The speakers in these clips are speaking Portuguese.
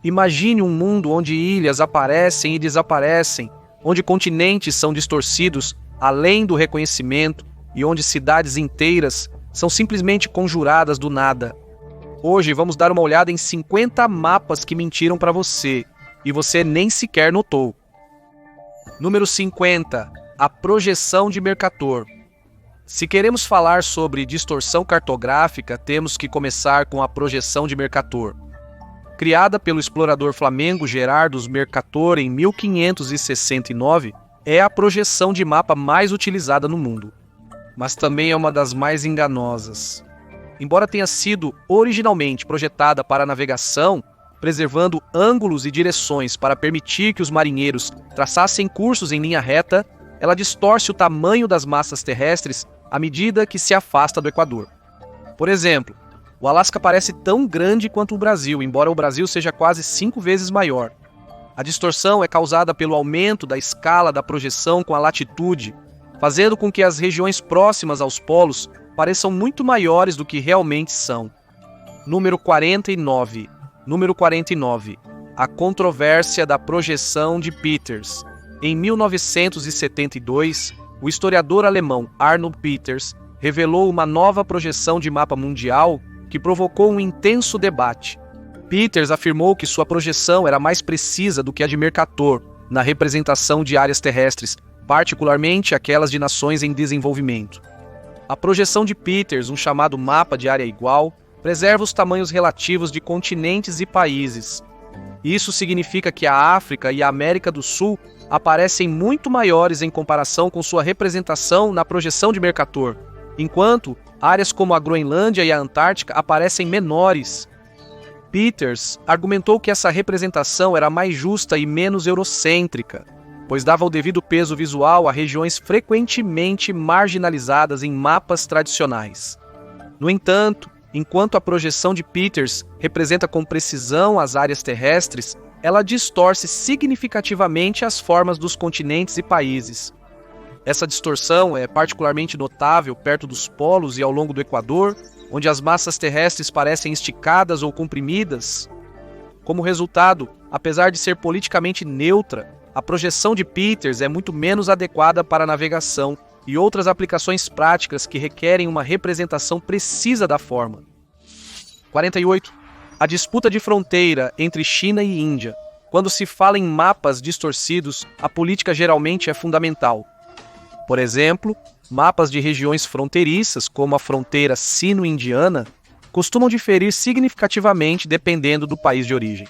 Imagine um mundo onde ilhas aparecem e desaparecem, onde continentes são distorcidos além do reconhecimento e onde cidades inteiras são simplesmente conjuradas do nada. Hoje vamos dar uma olhada em 50 mapas que mentiram para você e você nem sequer notou. Número 50. A projeção de Mercator. Se queremos falar sobre distorção cartográfica, temos que começar com a projeção de Mercator. Criada pelo explorador flamengo Gerardus Mercator em 1569, é a projeção de mapa mais utilizada no mundo, mas também é uma das mais enganosas. Embora tenha sido originalmente projetada para navegação, preservando ângulos e direções para permitir que os marinheiros traçassem cursos em linha reta, ela distorce o tamanho das massas terrestres à medida que se afasta do Equador. Por exemplo, o Alasca parece tão grande quanto o Brasil, embora o Brasil seja quase 5 vezes maior. A distorção é causada pelo aumento da escala da projeção com a latitude, fazendo com que as regiões próximas aos polos pareçam muito maiores do que realmente são. Número 49. Número 49. A controvérsia da projeção de Peters. Em 1972, o historiador alemão Arnold Peters revelou uma nova projeção de mapa mundial que provocou um intenso debate. Peters afirmou que sua projeção era mais precisa do que a de Mercator na representação de áreas terrestres, particularmente aquelas de nações em desenvolvimento. A projeção de Peters, um chamado mapa de área igual, preserva os tamanhos relativos de continentes e países. Isso significa que a África e a América do Sul aparecem muito maiores em comparação com sua representação na projeção de Mercator, enquanto áreas como a Groenlândia e a Antártica aparecem menores. Peters argumentou que essa representação era mais justa e menos eurocêntrica, pois dava o devido peso visual a regiões frequentemente marginalizadas em mapas tradicionais. No entanto, enquanto a projeção de Peters representa com precisão as áreas terrestres, ela distorce significativamente as formas dos continentes e países. Essa distorção é particularmente notável perto dos polos e ao longo do Equador, onde as massas terrestres parecem esticadas ou comprimidas. Como resultado, apesar de ser politicamente neutra, a projeção de Peters é muito menos adequada para a navegação e outras aplicações práticas que requerem uma representação precisa da forma. 48. A disputa de fronteira entre China e Índia. Quando se fala em mapas distorcidos, a política geralmente é fundamental. Por exemplo, mapas de regiões fronteiriças, como a fronteira sino-indiana, costumam diferir significativamente dependendo do país de origem.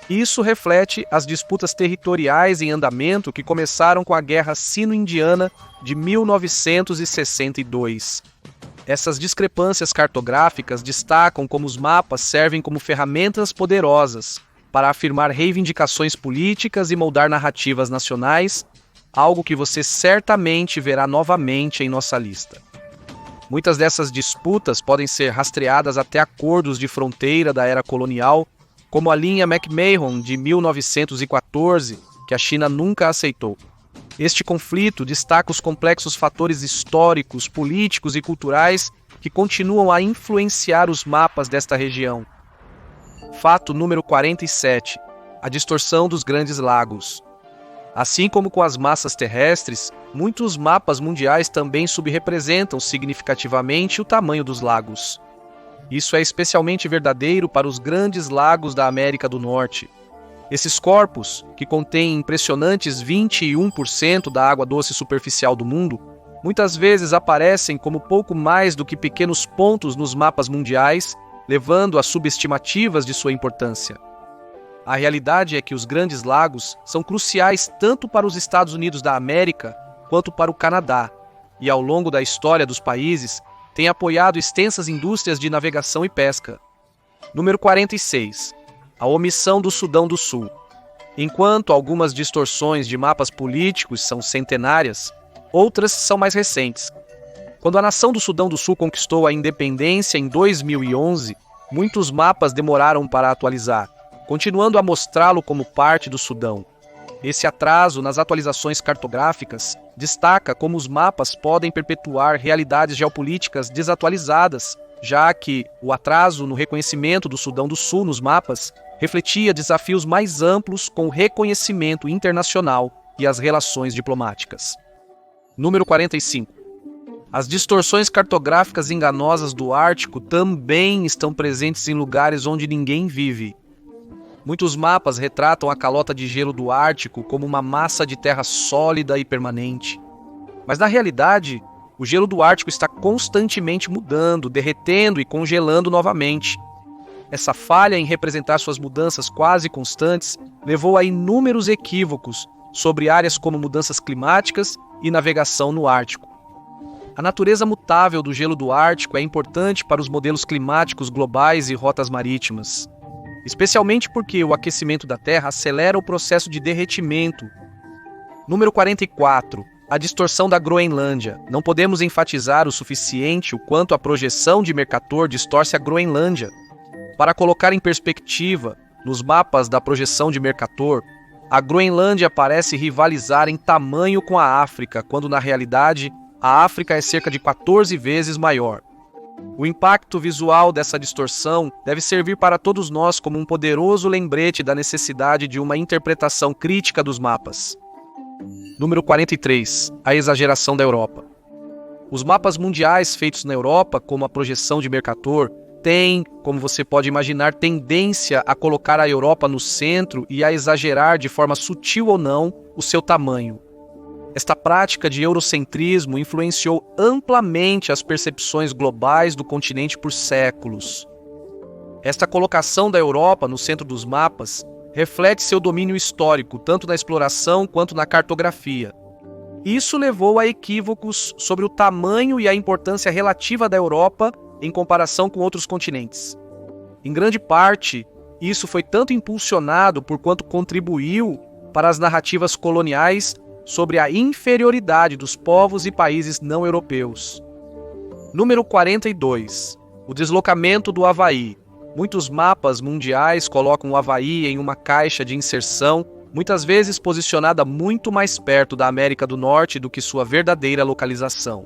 Isso reflete as disputas territoriais em andamento que começaram com a Guerra Sino-Indiana de 1962. Essas discrepâncias cartográficas destacam como os mapas servem como ferramentas poderosas para afirmar reivindicações políticas e moldar narrativas nacionais, algo que você certamente verá novamente em nossa lista. Muitas dessas disputas podem ser rastreadas até acordos de fronteira da era colonial, como a linha McMahon de 1914, que a China nunca aceitou. Este conflito destaca os complexos fatores históricos, políticos e culturais que continuam a influenciar os mapas desta região. Fato número 47. A distorção dos grandes lagos. Assim como com as massas terrestres, muitos mapas mundiais também subrepresentam significativamente o tamanho dos lagos. Isso é especialmente verdadeiro para os grandes lagos da América do Norte. Esses corpos, que contêm impressionantes 21% da água doce superficial do mundo, muitas vezes aparecem como pouco mais do que pequenos pontos nos mapas mundiais, levando a subestimativas de sua importância. A realidade é que os grandes lagos são cruciais tanto para os Estados Unidos da América quanto para o Canadá, e ao longo da história dos países, têm apoiado extensas indústrias de navegação e pesca. Número 46. A omissão do Sudão do Sul. Enquanto algumas distorções de mapas políticos são centenárias, outras são mais recentes. Quando a nação do Sudão do Sul conquistou a independência em 2011, muitos mapas demoraram para atualizar, continuando a mostrá-lo como parte do Sudão. Esse atraso nas atualizações cartográficas destaca como os mapas podem perpetuar realidades geopolíticas desatualizadas, já que o atraso no reconhecimento do Sudão do Sul nos mapas refletia desafios mais amplos com o reconhecimento internacional e as relações diplomáticas. Número 45. As distorções cartográficas enganosas do Ártico também estão presentes em lugares onde ninguém vive. Muitos mapas retratam a calota de gelo do Ártico como uma massa de terra sólida e permanente. Mas na realidade, o gelo do Ártico está constantemente mudando, derretendo e congelando novamente. Essa falha em representar suas mudanças quase constantes levou a inúmeros equívocos sobre áreas como mudanças climáticas e navegação no Ártico. A natureza mutável do gelo do Ártico é importante para os modelos climáticos globais e rotas marítimas, especialmente porque o aquecimento da Terra acelera o processo de derretimento. Número 44. A distorção da Groenlândia. Não podemos enfatizar o suficiente o quanto a projeção de Mercator distorce a Groenlândia. Para colocar em perspectiva, nos mapas da projeção de Mercator, a Groenlândia parece rivalizar em tamanho com a África, quando na realidade a África é cerca de 14 vezes maior. O impacto visual dessa distorção deve servir para todos nós como um poderoso lembrete da necessidade de uma interpretação crítica dos mapas. Número 43. A exageração da Europa. Os mapas mundiais feitos na Europa, como a projeção de Mercator, têm, como você pode imaginar, tendência a colocar a Europa no centro e a exagerar de forma sutil ou não o seu tamanho. Esta prática de eurocentrismo influenciou amplamente as percepções globais do continente por séculos. Esta colocação da Europa no centro dos mapas reflete seu domínio histórico, tanto na exploração quanto na cartografia. Isso levou a equívocos sobre o tamanho e a importância relativa da Europa em comparação com outros continentes. Em grande parte, isso foi tanto impulsionado por quanto contribuiu para as narrativas coloniais sobre a inferioridade dos povos e países não europeus. Número 42. O deslocamento do Havaí. Muitos mapas mundiais colocam o Havaí em uma caixa de inserção, muitas vezes posicionada muito mais perto da América do Norte do que sua verdadeira localização.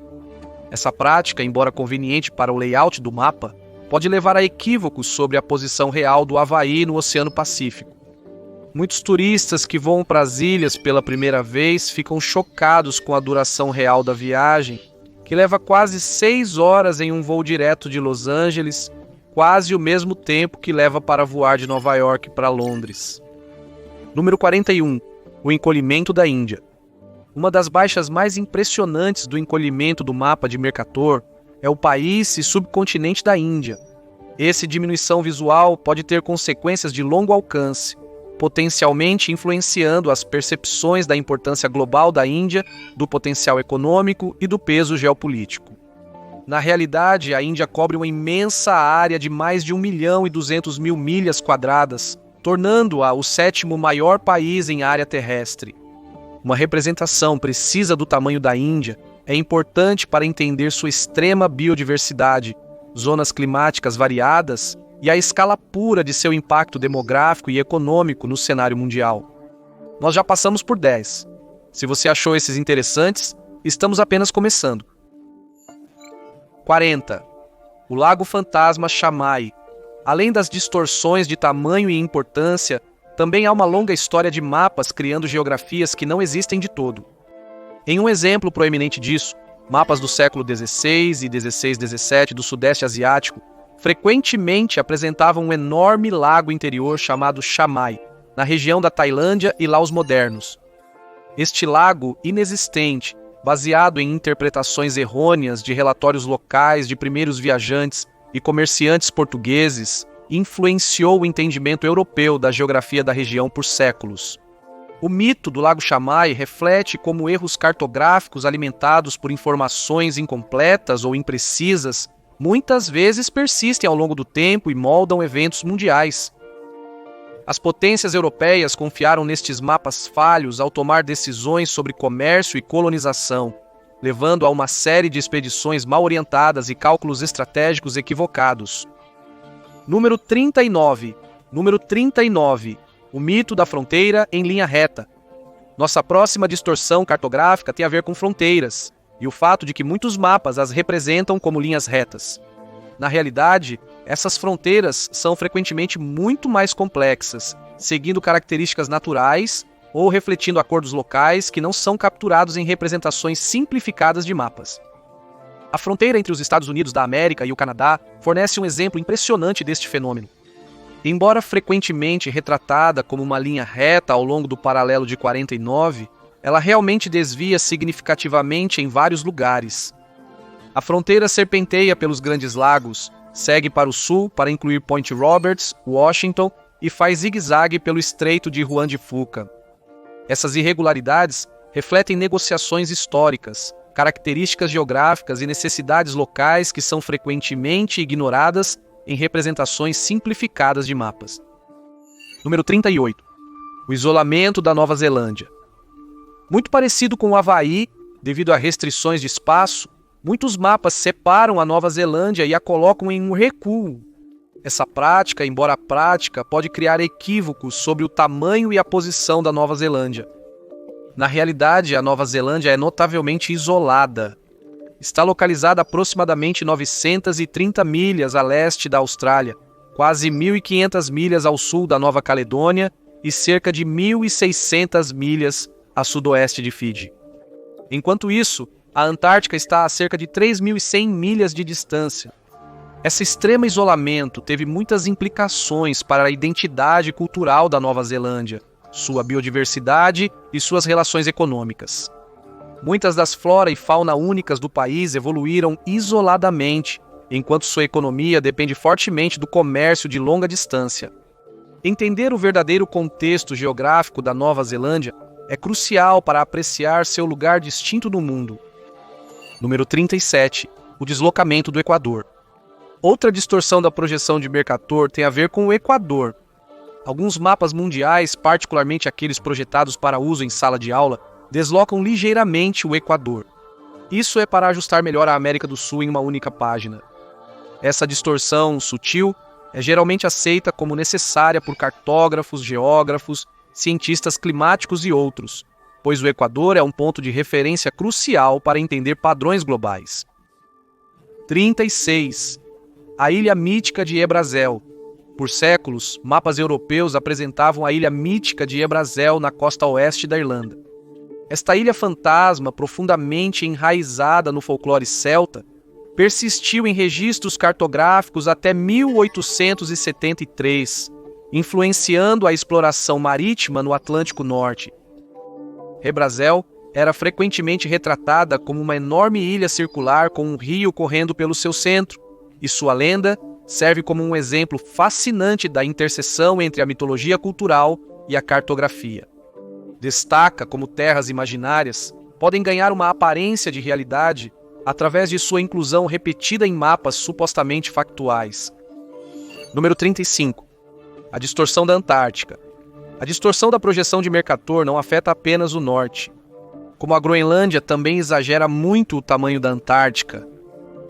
Essa prática, embora conveniente para o layout do mapa, pode levar a equívocos sobre a posição real do Havaí no Oceano Pacífico. Muitos turistas que vão para as ilhas pela primeira vez ficam chocados com a duração real da viagem, que leva quase 6 horas em um voo direto de Los Angeles, quase o mesmo tempo que leva para voar de Nova York para Londres. Número 41. O encolhimento da Índia. Uma das baixas mais impressionantes do encolhimento do mapa de Mercator é o país e subcontinente da Índia. Essa diminuição visual pode ter consequências de longo alcance, potencialmente influenciando as percepções da importância global da Índia, do potencial econômico e do peso geopolítico. Na realidade, a Índia cobre uma imensa área de mais de 1.200.000 milhas quadradas, tornando-a o 7º maior país em área terrestre. Uma representação precisa do tamanho da Índia é importante para entender sua extrema biodiversidade, zonas climáticas variadas e a escala pura de seu impacto demográfico e econômico no cenário mundial. Nós já passamos por 10. Se você achou esses interessantes, estamos apenas começando. 40. O Lago Fantasma Chamai. Além das distorções de tamanho e importância, também há uma longa história de mapas criando geografias que não existem de todo. Em um exemplo proeminente disso, mapas do século XVI e XVI-XVII do Sudeste Asiático frequentemente apresentavam um enorme lago interior chamado Chamai, na região da Tailândia e Laos modernos. Este lago inexistente, baseado em interpretações errôneas de relatórios locais de primeiros viajantes e comerciantes portugueses, influenciou o entendimento europeu da geografia da região por séculos. O mito do Lago Chamai reflete como erros cartográficos alimentados por informações incompletas ou imprecisas muitas vezes persistem ao longo do tempo e moldam eventos mundiais. As potências europeias confiaram nestes mapas falhos ao tomar decisões sobre comércio e colonização, levando a uma série de expedições mal orientadas e cálculos estratégicos equivocados. Número 39. O mito da fronteira em linha reta. Nossa próxima distorção cartográfica tem a ver com fronteiras, e o fato de que muitos mapas as representam como linhas retas. Na realidade, Essas fronteiras são frequentemente muito mais complexas, seguindo características naturais ou refletindo acordos locais que não são capturados em representações simplificadas de mapas. A fronteira entre os Estados Unidos da América e o Canadá fornece um exemplo impressionante deste fenômeno. Embora frequentemente retratada como uma linha reta ao longo do paralelo de 49, ela realmente desvia significativamente em vários lugares. A fronteira serpenteia pelos Grandes Lagos, segue para o sul para incluir Point Roberts, Washington e faz zigue-zague pelo Estreito de Juan de Fuca. Essas irregularidades refletem negociações históricas, características geográficas e necessidades locais que são frequentemente ignoradas em representações simplificadas de mapas. Número 38. O isolamento da Nova Zelândia. Muito parecido com o Havaí, devido a restrições de espaço, muitos mapas separam a Nova Zelândia e a colocam em um recuo. Essa prática, embora prática, pode criar equívocos sobre o tamanho e a posição da Nova Zelândia. Na realidade, a Nova Zelândia é notavelmente isolada. Está localizada a aproximadamente 930 milhas a leste da Austrália, quase 1.500 milhas ao sul da Nova Caledônia e cerca de 1.600 milhas a sudoeste de Fiji. Enquanto isso, a Antártica está a cerca de 3.100 milhas de distância. Esse extremo isolamento teve muitas implicações para a identidade cultural da Nova Zelândia, sua biodiversidade e suas relações econômicas. Muitas das flora e fauna únicas do país evoluíram isoladamente, enquanto sua economia depende fortemente do comércio de longa distância. Entender o verdadeiro contexto geográfico da Nova Zelândia é crucial para apreciar seu lugar distinto no mundo. Número 37. O deslocamento do Equador. Outra distorção da projeção de Mercator tem a ver com o Equador. Alguns mapas mundiais, particularmente aqueles projetados para uso em sala de aula, deslocam ligeiramente o Equador. Isso é para ajustar melhor a América do Sul em uma única página. Essa distorção sutil é geralmente aceita como necessária por cartógrafos, geógrafos, cientistas climáticos e outros, pois o Equador é um ponto de referência crucial para entender padrões globais. 36. A ilha mítica de Hebrazel. Por séculos, mapas europeus apresentavam a ilha mítica de Hebrazel na costa oeste da Irlanda. Esta ilha fantasma, profundamente enraizada no folclore celta, persistiu em registros cartográficos até 1873, influenciando a exploração marítima no Atlântico Norte. Hebrazel era frequentemente retratada como uma enorme ilha circular com um rio correndo pelo seu centro, e sua lenda serve como um exemplo fascinante da interseção entre a mitologia cultural e a cartografia. Destaca como terras imaginárias podem ganhar uma aparência de realidade através de sua inclusão repetida em mapas supostamente factuais. Número 35. A distorção da Antártica. A distorção da projeção de Mercator não afeta apenas o norte. Como a Groenlândia também exagera muito o tamanho da Antártica.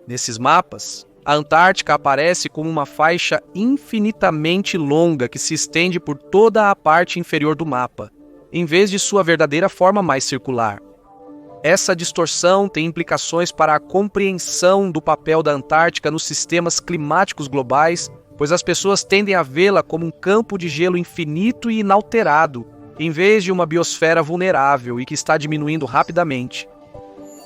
Nesses mapas, a Antártica aparece como uma faixa infinitamente longa que se estende por toda a parte inferior do mapa, em vez de sua verdadeira forma mais circular. Essa distorção tem implicações para a compreensão do papel da Antártica nos sistemas climáticos globais, pois as pessoas tendem a vê-la como um campo de gelo infinito e inalterado, em vez de uma biosfera vulnerável e que está diminuindo rapidamente.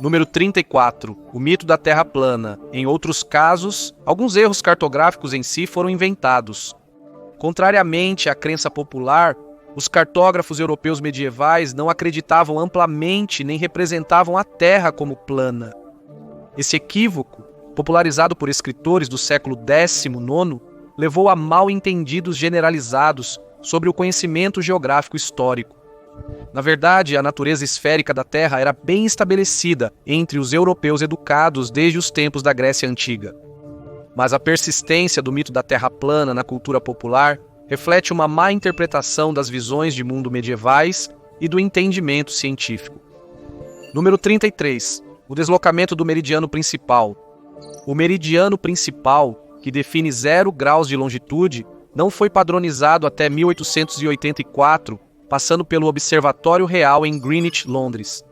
Número 34. O mito da Terra plana. Em outros casos, alguns erros cartográficos em si foram inventados. Contrariamente à crença popular, os cartógrafos europeus medievais não acreditavam amplamente nem representavam a Terra como plana. Esse equívoco, popularizado por escritores do século XIX, levou a mal-entendidos generalizados sobre o conhecimento geográfico histórico. Na verdade, a natureza esférica da Terra era bem estabelecida entre os europeus educados desde os tempos da Grécia Antiga. Mas a persistência do mito da Terra plana na cultura popular reflete uma má interpretação das visões de mundo medievais e do entendimento científico. Número 33. O deslocamento do meridiano principal. O meridiano principal, que define 0 graus de longitude, não foi padronizado até 1884, passando pelo Observatório Real em Greenwich, Londres.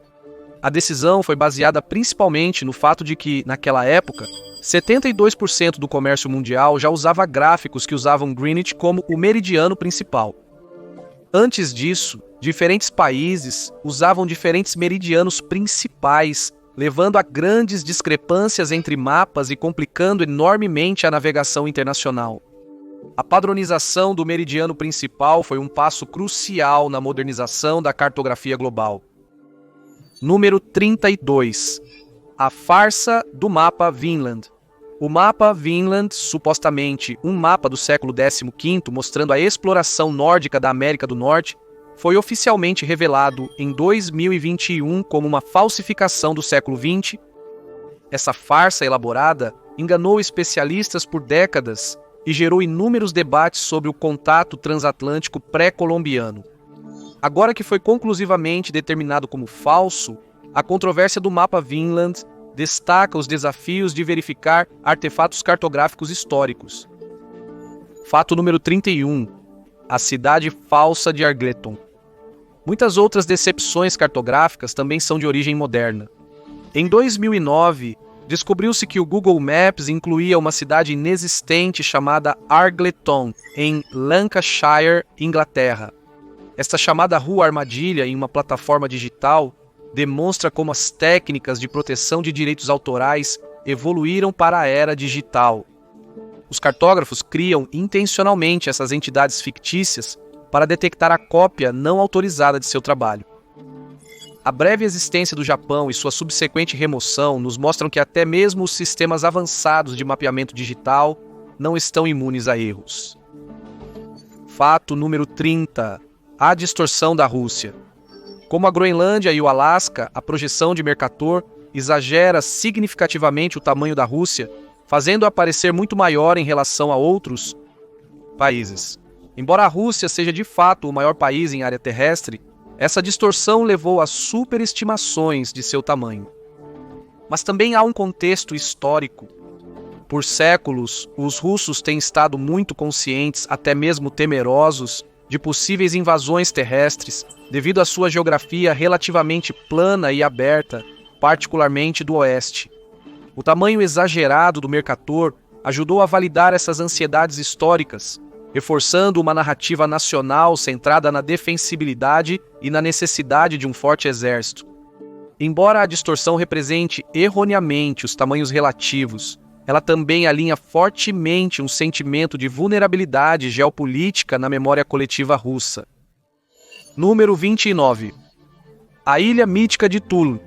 A decisão foi baseada principalmente no fato de que, naquela época, 72% do comércio mundial já usava gráficos que usavam Greenwich como o meridiano principal. Antes disso, diferentes países usavam diferentes meridianos principais, levando a grandes discrepâncias entre mapas e complicando enormemente a navegação internacional. A padronização do meridiano principal foi um passo crucial na modernização da cartografia global. Número 32. A farsa do mapa Vinland. O mapa Vinland, supostamente um mapa do século XV mostrando a exploração nórdica da América do Norte, foi oficialmente revelado em 2021 como uma falsificação do século XX. Essa farsa elaborada enganou especialistas por décadas e gerou inúmeros debates sobre o contato transatlântico pré-colombiano. Agora que foi conclusivamente determinado como falso, a controvérsia do mapa Vinland destaca os desafios de verificar artefatos cartográficos históricos. Fato número 31. A cidade falsa de Argleton. Muitas outras decepções cartográficas também são de origem moderna. Em 2009, descobriu-se que o Google Maps incluía uma cidade inexistente chamada Argleton, em Lancashire, Inglaterra. Esta chamada Rua Armadilha em uma plataforma digital demonstra como as técnicas de proteção de direitos autorais evoluíram para a era digital. Os cartógrafos criam intencionalmente essas entidades fictícias para detectar a cópia não autorizada de seu trabalho. A breve existência do Japão e sua subsequente remoção nos mostram que até mesmo os sistemas avançados de mapeamento digital não estão imunes a erros. Fato número 30. A distorção da Rússia. Como a Groenlândia e o Alasca, a projeção de Mercator exagera significativamente o tamanho da Rússia, fazendo-a parecer muito maior em relação a outros países. Embora a Rússia seja de fato o maior país em área terrestre, essa distorção levou a superestimações de seu tamanho. Mas também há um contexto histórico. Por séculos, os russos têm estado muito conscientes, até mesmo temerosos, de possíveis invasões terrestres, devido à sua geografia relativamente plana e aberta, particularmente do oeste. O tamanho exagerado do Mercator ajudou a validar essas ansiedades históricas, reforçando uma narrativa nacional centrada na defensibilidade e na necessidade de um forte exército. Embora a distorção represente erroneamente os tamanhos relativos, ela também alinha fortemente um sentimento de vulnerabilidade geopolítica na memória coletiva russa. Número 29. A Ilha Mítica de Thule.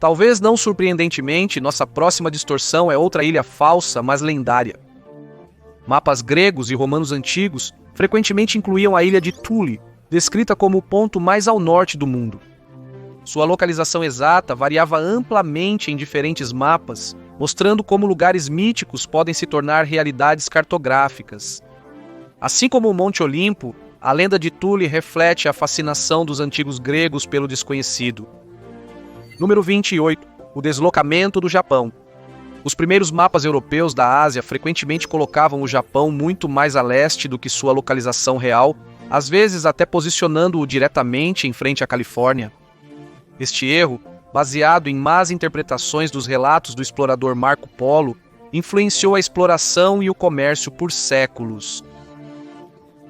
Talvez não surpreendentemente, nossa próxima distorção é outra ilha falsa, mas lendária. Mapas gregos e romanos antigos frequentemente incluíam a ilha de Thule, descrita como o ponto mais ao norte do mundo. Sua localização exata variava amplamente em diferentes mapas, mostrando como lugares míticos podem se tornar realidades cartográficas. Assim como o Monte Olimpo, a lenda de Thule reflete a fascinação dos antigos gregos pelo desconhecido. Número 28. O deslocamento do Japão. Os primeiros mapas europeus da Ásia frequentemente colocavam o Japão muito mais a leste do que sua localização real, às vezes até posicionando-o diretamente em frente à Califórnia. Este erro, baseado em más interpretações dos relatos do explorador Marco Polo, influenciou a exploração e o comércio por séculos.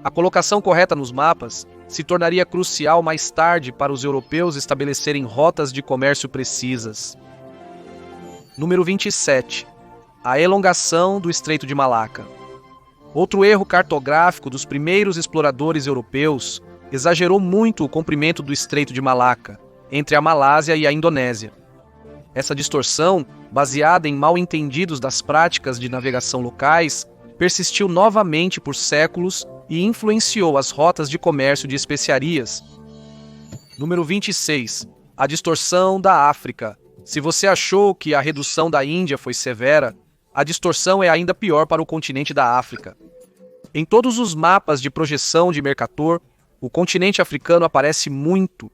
A colocação correta nos mapas se tornaria crucial mais tarde para os europeus estabelecerem rotas de comércio precisas. Número 27. A elongação do Estreito de Malaca. Outro erro cartográfico dos primeiros exploradores europeus exagerou muito o comprimento do Estreito de Malaca, entre a Malásia e a Indonésia. Essa distorção, baseada em mal-entendidos das práticas de navegação locais, persistiu novamente por séculos e influenciou as rotas de comércio de especiarias. Número 26. A distorção da África. Se você achou que a redução da Índia foi severa, a distorção é ainda pior para o continente da África. Em todos os mapas de projeção de Mercator, o continente africano aparece muito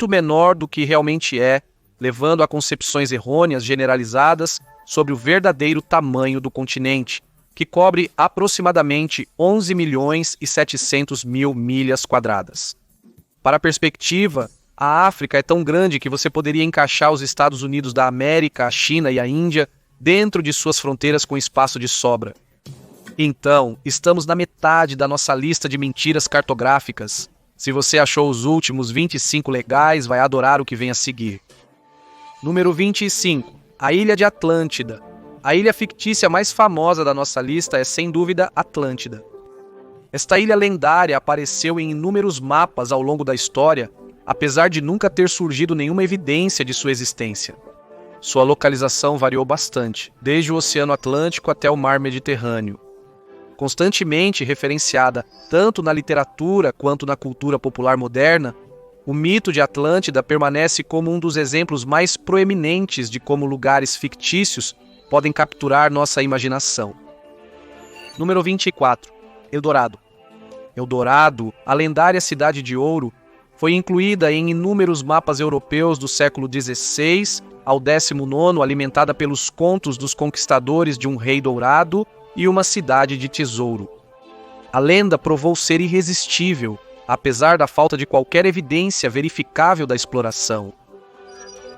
menor do que realmente é, levando a concepções errôneas generalizadas sobre o verdadeiro tamanho do continente, que cobre aproximadamente 11.700.000 milhas quadradas. Para a perspectiva, a África é tão grande que você poderia encaixar os Estados Unidos da América, a China e a Índia dentro de suas fronteiras com espaço de sobra. Então, estamos na metade da nossa lista de mentiras cartográficas. Se você achou os últimos 25 legais, vai adorar o que vem a seguir. Número 25. A Ilha de Atlântida. A ilha fictícia mais famosa da nossa lista é, sem dúvida, Atlântida. Esta ilha lendária apareceu em inúmeros mapas ao longo da história, apesar de nunca ter surgido nenhuma evidência de sua existência. Sua localização variou bastante, desde o Oceano Atlântico até o Mar Mediterrâneo. Constantemente referenciada tanto na literatura quanto na cultura popular moderna, o mito de Atlântida permanece como um dos exemplos mais proeminentes de como lugares fictícios podem capturar nossa imaginação. Número 24. Eldorado. Eldorado, a lendária Cidade de Ouro, foi incluída em inúmeros mapas europeus do século XVI ao XIX, alimentada pelos contos dos conquistadores de um rei dourado e uma cidade de tesouro. A lenda provou ser irresistível, apesar da falta de qualquer evidência verificável da exploração.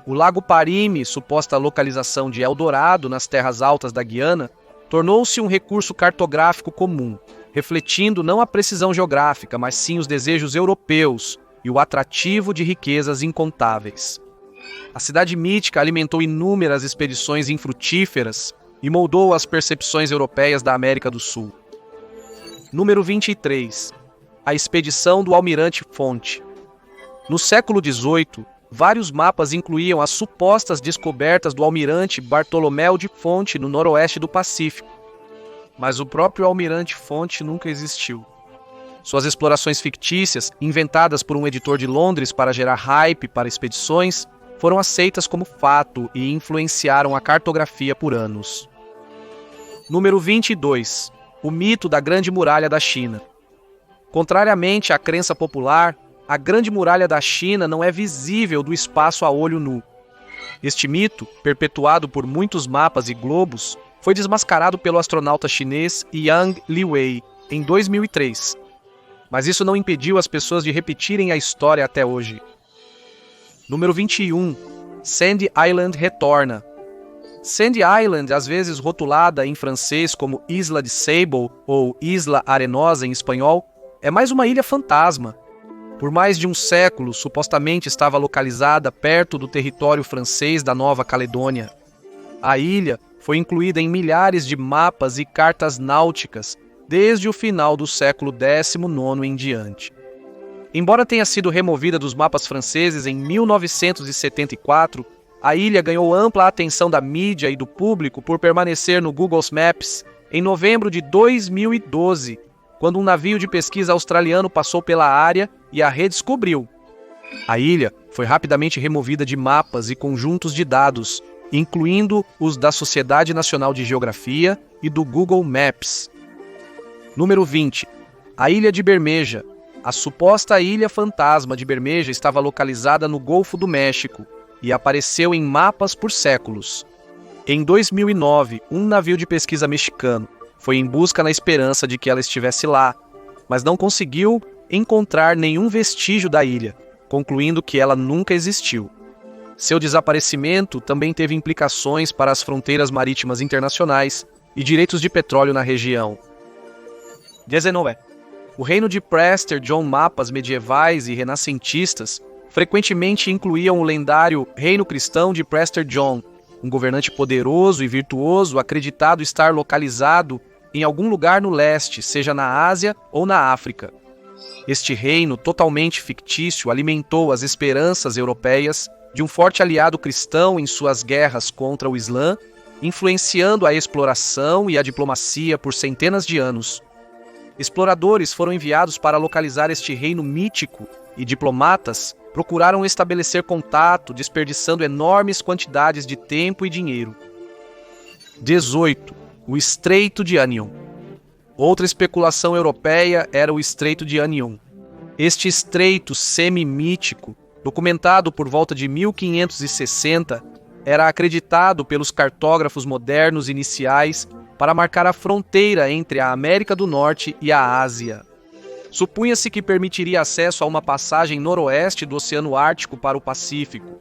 O Lago Parime, suposta localização de Eldorado nas terras altas da Guiana, tornou-se um recurso cartográfico comum, refletindo não a precisão geográfica, mas sim os desejos europeus e o atrativo de riquezas incontáveis. A cidade mítica alimentou inúmeras expedições infrutíferas e moldou as percepções europeias da América do Sul. Número 23. A expedição do Almirante Fonte. No século XVIII, vários mapas incluíam as supostas descobertas do almirante Bartolomeu de Fonte no noroeste do Pacífico. Mas o próprio Almirante Fonte nunca existiu. Suas explorações fictícias, inventadas por um editor de Londres para gerar hype para expedições, foram aceitas como fato e influenciaram a cartografia por anos. Número 22. O mito da Grande Muralha da China. Contrariamente à crença popular, a Grande Muralha da China não é visível do espaço a olho nu. Este mito, perpetuado por muitos mapas e globos, foi desmascarado pelo astronauta chinês Yang Liwei em 2003. Mas isso não impediu as pessoas de repetirem a história até hoje. Número 21. Sandy Island retorna. Sandy Island, às vezes rotulada em francês como Isla de Sable ou Isla Arenosa em espanhol, é mais uma ilha fantasma. Por mais de um século, supostamente estava localizada perto do território francês da Nova Caledônia. A ilha foi incluída em milhares de mapas e cartas náuticas desde o final do século XIX em diante. Embora tenha sido removida dos mapas franceses em 1974, a ilha ganhou ampla atenção da mídia e do público por permanecer no Google Maps em novembro de 2012, quando um navio de pesquisa australiano passou pela área e a redescobriu. A ilha foi rapidamente removida de mapas e conjuntos de dados, incluindo os da Sociedade Nacional de Geografia e do Google Maps. Número 20. A Ilha de Bermeja. A suposta ilha fantasma de Bermeja estava localizada no Golfo do México e apareceu em mapas por séculos. Em 2009, um navio de pesquisa mexicano foi em busca na esperança de que ela estivesse lá, mas não conseguiu encontrar nenhum vestígio da ilha, concluindo que ela nunca existiu. Seu desaparecimento também teve implicações para as fronteiras marítimas internacionais e direitos de petróleo na região. 19. O reino de Prester John, mapas medievais e renascentistas frequentemente incluíam o lendário Reino Cristão de Prester John, um governante poderoso e virtuoso acreditado estar localizado em algum lugar no leste, seja na Ásia ou na África. Este reino totalmente fictício alimentou as esperanças europeias de um forte aliado cristão em suas guerras contra o Islã, influenciando a exploração e a diplomacia por centenas de anos. Exploradores foram enviados para localizar este reino mítico e diplomatas procuraram estabelecer contato, desperdiçando enormes quantidades de tempo e dinheiro. 18. O Estreito de Anion. Outra especulação europeia era o Estreito de Anion. Este estreito semi-mítico, documentado por volta de 1560, era acreditado pelos cartógrafos modernos iniciais para marcar a fronteira entre a América do Norte e a Ásia. Supunha-se que permitiria acesso a uma passagem noroeste do Oceano Ártico para o Pacífico.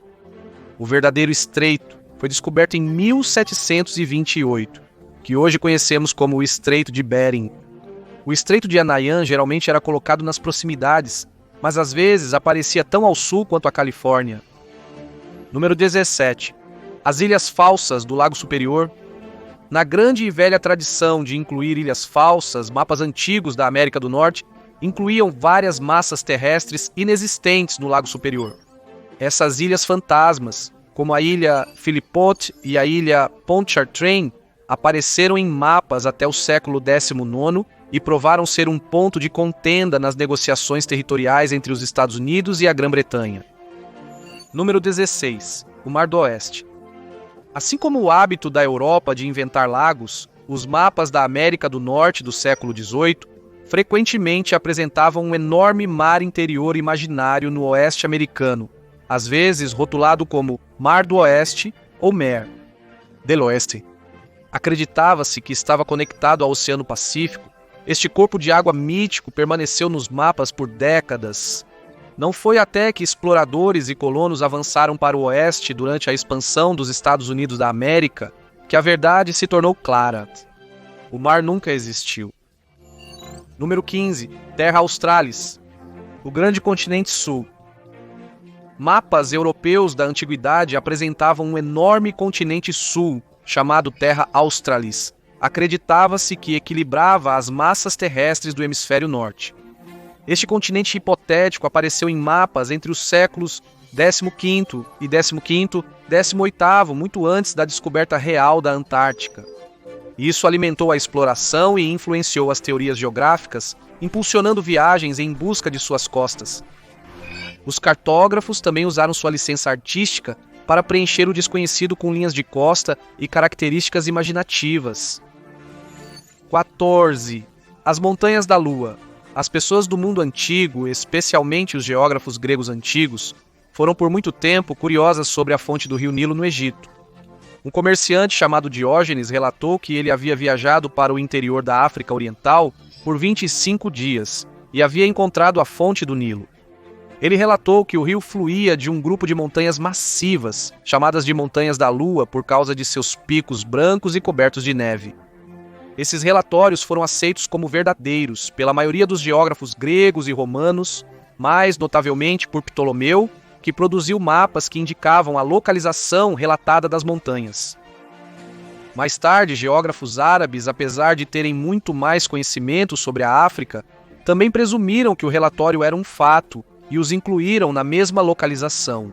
O verdadeiro estreito foi descoberto em 1728, que hoje conhecemos como o Estreito de Bering. O Estreito de Anayan geralmente era colocado nas proximidades, mas às vezes aparecia tão ao sul quanto a Califórnia. Número 17. As Ilhas Falsas do Lago Superior. Na grande e velha tradição de incluir ilhas falsas, mapas antigos da América do Norte incluíam várias massas terrestres inexistentes no Lago Superior. Essas ilhas fantasmas, como a ilha Philipot e a ilha Pontchartrain, apareceram em mapas até o século XIX e provaram ser um ponto de contenda nas negociações territoriais entre os Estados Unidos e a Grã-Bretanha. Número 16. O Mar do Oeste. Assim como o hábito da Europa de inventar lagos, os mapas da América do Norte do século XVIII frequentemente apresentavam um enorme mar interior imaginário no oeste americano, às vezes rotulado como Mar do Oeste ou Mer del Oeste. Acreditava-se que estava conectado ao Oceano Pacífico. Este corpo de água mítico permaneceu nos mapas por décadas. Não foi até que exploradores e colonos avançaram para o oeste durante a expansão dos Estados Unidos da América que a verdade se tornou clara. O mar nunca existiu. Número 15. Terra Australis. O grande continente sul. Mapas europeus da antiguidade apresentavam um enorme continente sul, chamado Terra Australis. Acreditava-se que equilibrava as massas terrestres do hemisfério norte. Este continente hipotético apareceu em mapas entre os séculos XV e XVIII, muito antes da descoberta real da Antártica. Isso alimentou a exploração e influenciou as teorias geográficas, impulsionando viagens em busca de suas costas. Os cartógrafos também usaram sua licença artística para preencher o desconhecido com linhas de costa e características imaginativas. 14. As Montanhas da Lua. As pessoas do mundo antigo, especialmente os geógrafos gregos antigos, foram por muito tempo curiosas sobre a fonte do rio Nilo no Egito. Um comerciante chamado Diógenes relatou que ele havia viajado para o interior da África Oriental por 25 dias e havia encontrado a fonte do Nilo. Ele relatou que o rio fluía de um grupo de montanhas massivas, chamadas de Montanhas da Lua por causa de seus picos brancos e cobertos de neve. Esses relatórios foram aceitos como verdadeiros pela maioria dos geógrafos gregos e romanos, mais notavelmente por Ptolomeu, que produziu mapas que indicavam a localização relatada das montanhas. Mais tarde, geógrafos árabes, apesar de terem muito mais conhecimento sobre a África, também presumiram que o relatório era um fato e os incluíram na mesma localização.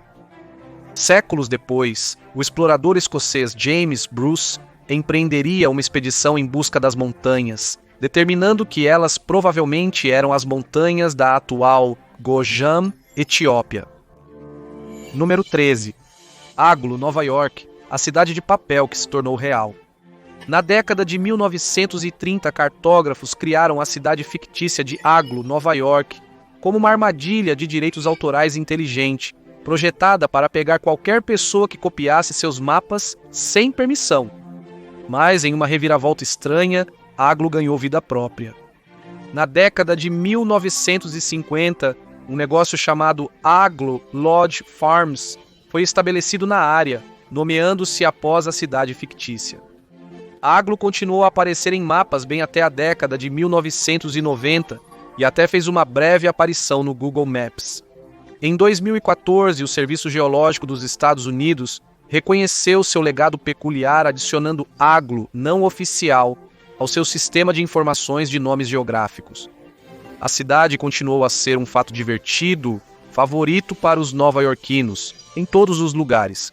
Séculos depois, o explorador escocês James Bruce empreenderia uma expedição em busca das montanhas, determinando que elas provavelmente eram as montanhas da atual Gojam, Etiópia. Número 13. Aglo, Nova York, a cidade de papel que se tornou real. Na década de 1930, cartógrafos criaram a cidade fictícia de Aglo, Nova York, como uma armadilha de direitos autorais inteligente, projetada para pegar qualquer pessoa que copiasse seus mapas sem permissão. Mas, em uma reviravolta estranha, Aglo ganhou vida própria. Na década de 1950, um negócio chamado Aglo Lodge Farms foi estabelecido na área, nomeando-se após a cidade fictícia. Aglo continuou a aparecer em mapas bem até a década de 1990 e até fez uma breve aparição no Google Maps. Em 2014, o Serviço Geológico dos Estados Unidos reconheceu seu legado peculiar adicionando Aglo não oficial ao seu sistema de informações de nomes geográficos. A cidade continuou a ser um fato divertido, favorito para os nova-iorquinos, em todos os lugares.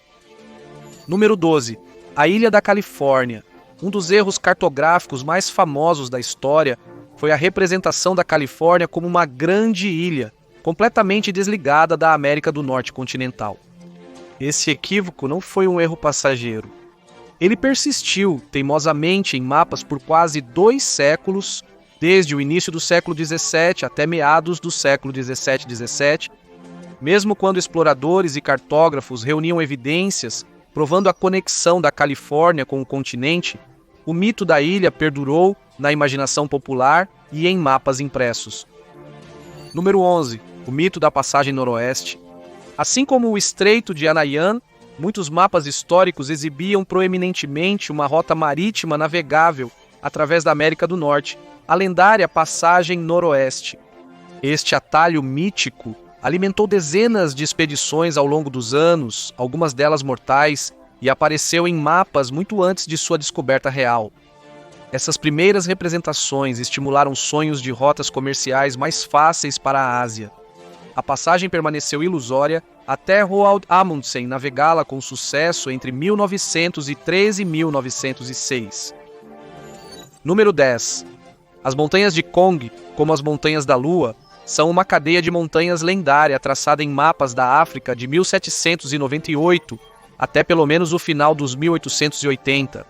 Número 12. A Ilha da Califórnia. Um dos erros cartográficos mais famosos da história foi a representação da Califórnia como uma grande ilha, completamente desligada da América do Norte continental. Esse equívoco não foi um erro passageiro. Ele persistiu teimosamente em mapas por quase 2 séculos, desde o início do século XVII até meados do século XVII e XVII, mesmo quando exploradores e cartógrafos reuniam evidências provando a conexão da Califórnia com o continente. O mito da ilha perdurou na imaginação popular e em mapas impressos. Número 11. O mito da passagem noroeste. Assim como o Estreito de Anayan, Muitos mapas históricos exibiam proeminentemente uma rota marítima navegável através da América do Norte, a lendária Passagem Noroeste. Este atalho mítico alimentou dezenas de expedições ao longo dos anos, algumas delas mortais, e apareceu em mapas muito antes de sua descoberta real. Essas primeiras representações estimularam sonhos de rotas comerciais mais fáceis para a Ásia. A passagem permaneceu ilusória até Roald Amundsen navegá-la com sucesso entre 1913 e 1906. Número 10. As montanhas de Kong, como as Montanhas da Lua, são uma cadeia de montanhas lendária traçada em mapas da África de 1798 até pelo menos o final dos 1880.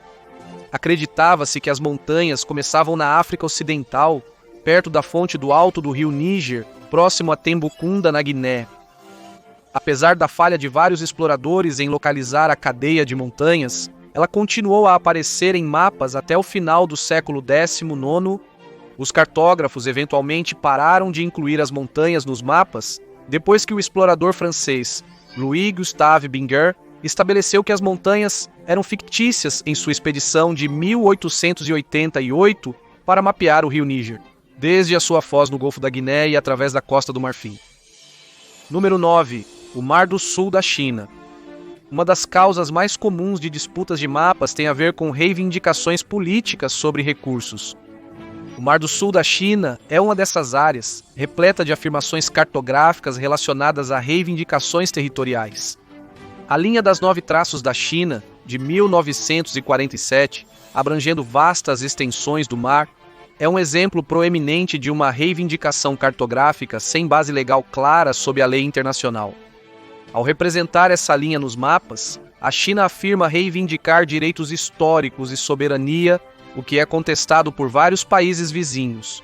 Acreditava-se que as montanhas começavam na África Ocidental, perto da fonte do alto do rio Níger, próximo a Tembukunda, na Guiné. Apesar da falha de vários exploradores em localizar a cadeia de montanhas, ela continuou a aparecer em mapas até o final do século XIX. Os cartógrafos eventualmente pararam de incluir as montanhas nos mapas depois que o explorador francês Louis-Gustave Binger estabeleceu que as montanhas eram fictícias em sua expedição de 1888 para mapear o rio Níger, desde a sua foz no Golfo da Guiné e através da Costa do Marfim. Número 9. O Mar do Sul da China. Uma das causas mais comuns de disputas de mapas tem a ver com reivindicações políticas sobre recursos. O Mar do Sul da China é uma dessas áreas, repleta de afirmações cartográficas relacionadas a reivindicações territoriais. A linha das 9 traços da China, de 1947, abrangendo vastas extensões do mar, é um exemplo proeminente de uma reivindicação cartográfica sem base legal clara sob a lei internacional. Ao representar essa linha nos mapas, a China afirma reivindicar direitos históricos e soberania, o que é contestado por vários países vizinhos.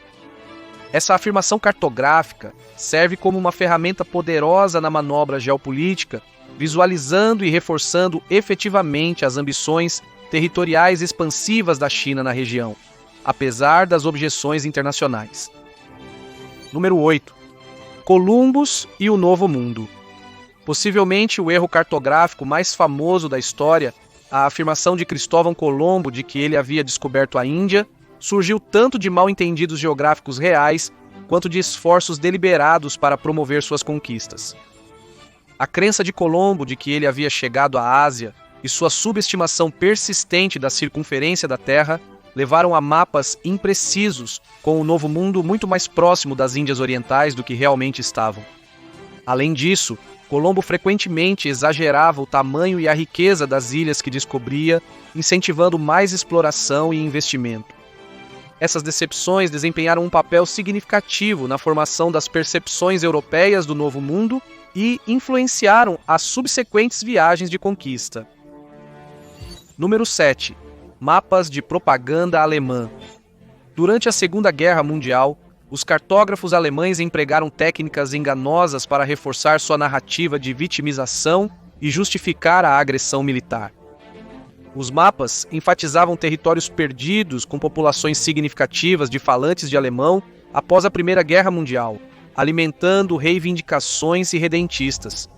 Essa afirmação cartográfica serve como uma ferramenta poderosa na manobra geopolítica, visualizando e reforçando efetivamente as ambições territoriais expansivas da China na região, apesar das objeções internacionais. Número 8. Columbus e o Novo Mundo. Possivelmente o erro cartográfico mais famoso da história, a afirmação de Cristóvão Colombo de que ele havia descoberto a Índia, surgiu tanto de mal-entendidos geográficos reais quanto de esforços deliberados para promover suas conquistas. A crença de Colombo de que ele havia chegado à Ásia e sua subestimação persistente da circunferência da Terra levaram a mapas imprecisos, com o Novo Mundo muito mais próximo das Índias Orientais do que realmente estavam. Além disso, Colombo frequentemente exagerava o tamanho e a riqueza das ilhas que descobria, incentivando mais exploração e investimento. Essas decepções desempenharam um papel significativo na formação das percepções europeias do Novo Mundo e influenciaram as subsequentes viagens de conquista. Número 7. Mapas de propaganda alemã. Durante a Segunda Guerra Mundial, os cartógrafos alemães empregaram técnicas enganosas para reforçar sua narrativa de vitimização e justificar a agressão militar. Os mapas enfatizavam territórios perdidos com populações significativas de falantes de alemão após a Primeira Guerra Mundial, alimentando reivindicações irredentistas.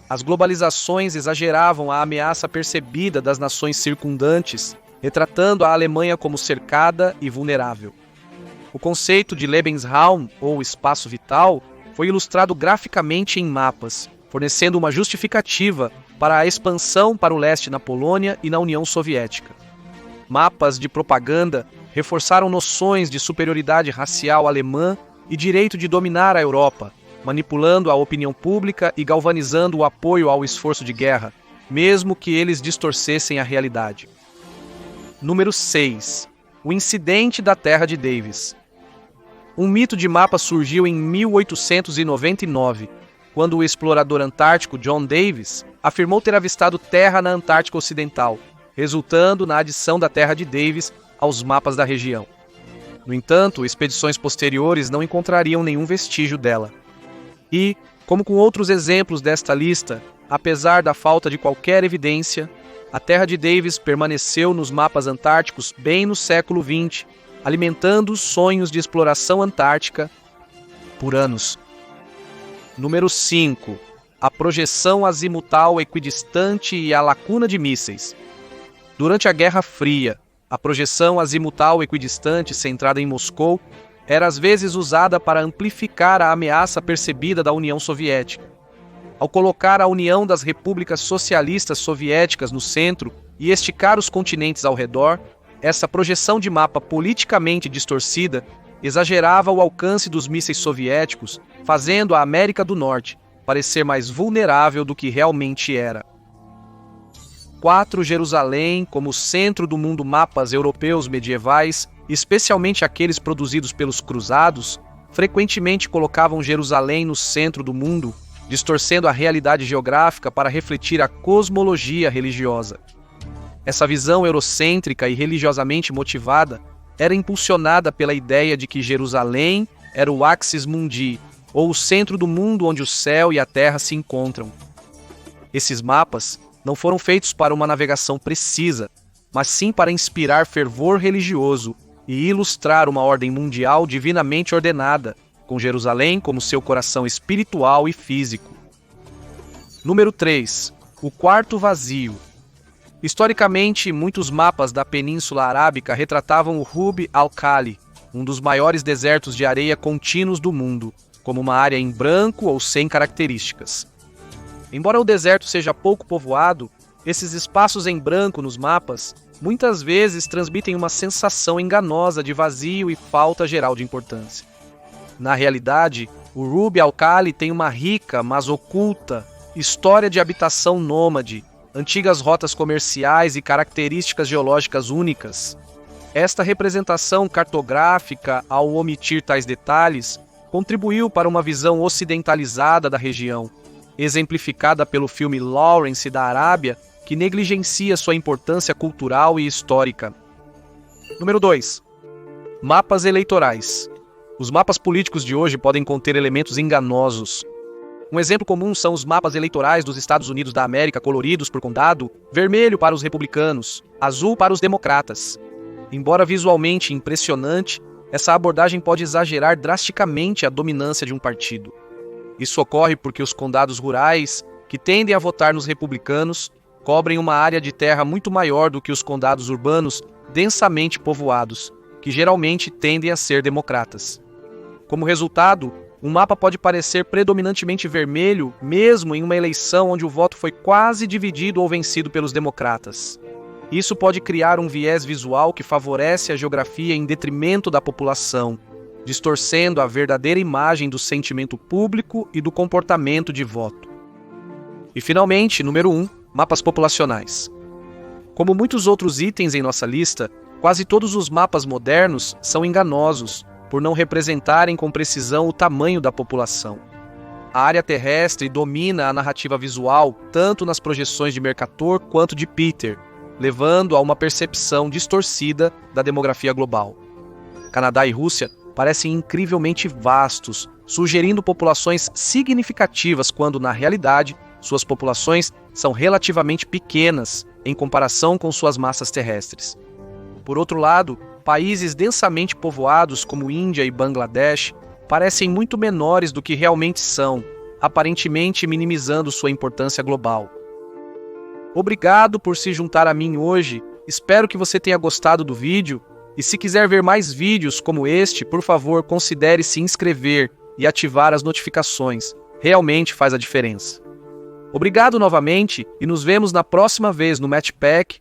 As globalizações exageravam a ameaça percebida das nações circundantes, retratando a Alemanha como cercada e vulnerável. O conceito de Lebensraum, ou espaço vital, foi ilustrado graficamente em mapas, fornecendo uma justificativa para a expansão para o leste na Polônia e na União Soviética. Mapas de propaganda reforçaram noções de superioridade racial alemã e direito de dominar a Europa, manipulando a opinião pública e galvanizando o apoio ao esforço de guerra, mesmo que eles distorcessem a realidade. Número 6. O incidente da Terra de Davis. Um mito de mapa surgiu em 1899, quando o explorador antártico John Davis afirmou ter avistado terra na Antártica Ocidental, resultando na adição da Terra de Davis aos mapas da região. No entanto, expedições posteriores não encontrariam nenhum vestígio dela. E, como com outros exemplos desta lista, apesar da falta de qualquer evidência, a Terra de Davis permaneceu nos mapas antárticos bem no século XX, alimentando sonhos de exploração antártica por anos. Número 5. a projeção azimutal equidistante e a lacuna de mísseis. Durante a Guerra Fria, a projeção azimutal equidistante centrada em Moscou era às vezes usada para amplificar a ameaça percebida da União Soviética. Ao colocar a União das Repúblicas Socialistas Soviéticas no centro e esticar os continentes ao redor, essa projeção de mapa politicamente distorcida exagerava o alcance dos mísseis soviéticos, fazendo a América do Norte parecer mais vulnerável do que realmente era. 4. Jerusalém como centro do mundo. Mapas europeus medievais, especialmente aqueles produzidos pelos cruzados, frequentemente colocavam Jerusalém no centro do mundo, distorcendo a realidade geográfica para refletir a cosmologia religiosa. Essa visão eurocêntrica e religiosamente motivada era impulsionada pela ideia de que Jerusalém era o axis mundi, ou o centro do mundo onde o céu e a terra se encontram. Esses mapas não foram feitos para uma navegação precisa, mas sim para inspirar fervor religioso e ilustrar uma ordem mundial divinamente ordenada, com Jerusalém como seu coração espiritual e físico. Número 3. O quarto vazio. Historicamente, muitos mapas da Península Arábica retratavam o Rub al-Khali, um dos maiores desertos de areia contínuos do mundo, como uma área em branco ou sem características. Embora o deserto seja pouco povoado, esses espaços em branco nos mapas muitas vezes transmitem uma sensação enganosa de vazio e falta geral de importância. Na realidade, o Rub al-Khali tem uma rica, mas oculta, história de habitação nômade, antigas rotas comerciais e características geológicas únicas. Esta representação cartográfica, ao omitir tais detalhes, contribuiu para uma visão ocidentalizada da região, exemplificada pelo filme Lawrence da Arábia, que negligencia sua importância cultural e histórica. Número 2. Mapas eleitorais. Os mapas políticos de hoje podem conter elementos enganosos. Um exemplo comum são os mapas eleitorais dos Estados Unidos da América, coloridos por condado, vermelho para os republicanos, azul para os democratas. Embora visualmente impressionante, essa abordagem pode exagerar drasticamente a dominância de um partido. Isso ocorre porque os condados rurais, que tendem a votar nos republicanos, cobrem uma área de terra muito maior do que os condados urbanos densamente povoados, que geralmente tendem a ser democratas. Como resultado, um mapa pode parecer predominantemente vermelho, mesmo em uma eleição onde o voto foi quase dividido ou vencido pelos democratas. Isso pode criar um viés visual que favorece a geografia em detrimento da população, distorcendo a verdadeira imagem do sentimento público e do comportamento de voto. E finalmente, número 1, mapas populacionais. Como muitos outros itens em nossa lista, quase todos os mapas modernos são enganosos, por não representarem com precisão o tamanho da população. A área terrestre domina a narrativa visual tanto nas projeções de Mercator quanto de Peter, levando a uma percepção distorcida da demografia global. Canadá e Rússia parecem incrivelmente vastos, sugerindo populações significativas quando, na realidade, suas populações são relativamente pequenas em comparação com suas massas terrestres. Por outro lado, países densamente povoados como Índia e Bangladesh parecem muito menores do que realmente são, aparentemente minimizando sua importância global. Obrigado por se juntar a mim hoje, espero que você tenha gostado do vídeo, e se quiser ver mais vídeos como este, por favor, considere se inscrever e ativar as notificações, realmente faz a diferença. Obrigado novamente e nos vemos na próxima vez no Matchpack